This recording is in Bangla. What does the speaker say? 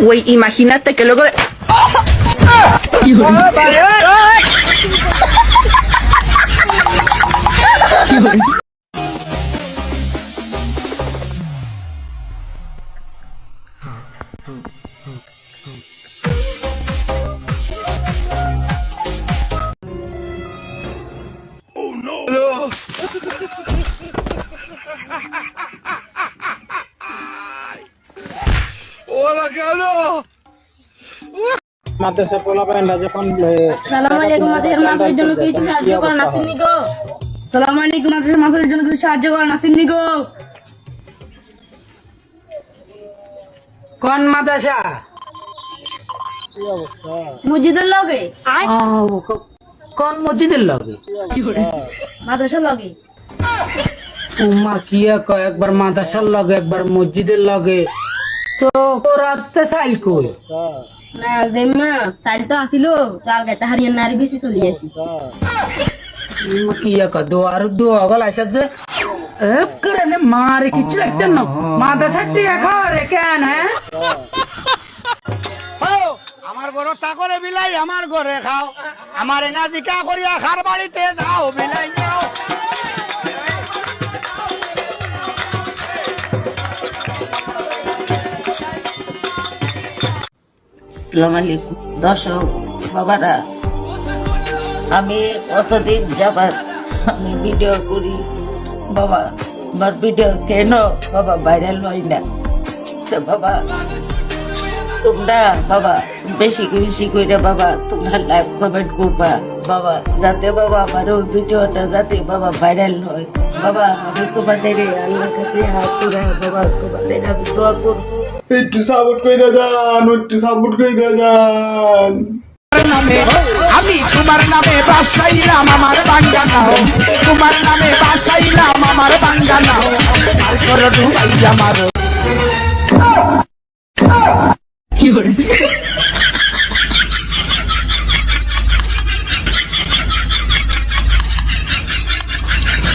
Güey, imagínate que luego de... মাদ্রাসা পোলাপাইনরা যখন সালাম আলাইকুম মাদ্রাসার মাহফিলের জন্য কিছু সাহায্য করেন আসেননি গো। সালাম আলাইকুম মাদ্রাসার মাহফিলের জন্য কিছু সাহায্য করেন আসেননি গো। কোন মাদ্রাসা? মসজিদের লগে কোন মসজিদের লগে? মাদ্রাসার লগে। উম্মা কিয়া কয় একবার মাদ্রাসার লগে একবার মসজিদের লগে, তো রাতে সাইল কই? না দেম্মা সাইল তো আসিল, চাল গাটা হারিয়ে নারী বেশি চলে আসি। উম্মা কিয়া কয় দোয়ার দোয়া গল আইসা যে এক করে নে মারে কিছু একটা না মাদ্রাসা টিয়া খাও রে কেন? হ্যাঁ আমার ঘর তাকরে বিলাই আমার ঘরে খাও, আমার এনা জিকা করিয়া খার বাড়িতে যাও বিলাই যাও। আসসালামু আলাইকুম দর্শক বাবারা, আমি কতদিন যাবার আমি ভিডিও করি বাবা, আমার ভিডিও কেন বাবা ভাইরাল হয় না? তো বাবা তোমরা বাবা বেশি বেশি করে বাবা তোমরা লাইভ কমেন্ট করবা বাবা, যাতে বাবা আমার ওই ভিডিওটা যাতে বাবা ভাইরাল হয় বাবা। আমি তোমাদের আল্লাহর কাছে হাত তুলে বাবা তোমাদের আমি দোয়া করবো, একটু সাপোর্ট কইরা যান, একটু সাপোর্ট কইরা যান। আমি তোমার নামে বাসাইলাম আমার বাঙ্গানা, তোমার নামে বাসাইলাম আমার বাঙ্গানা, আর করো ডুবাই আমার।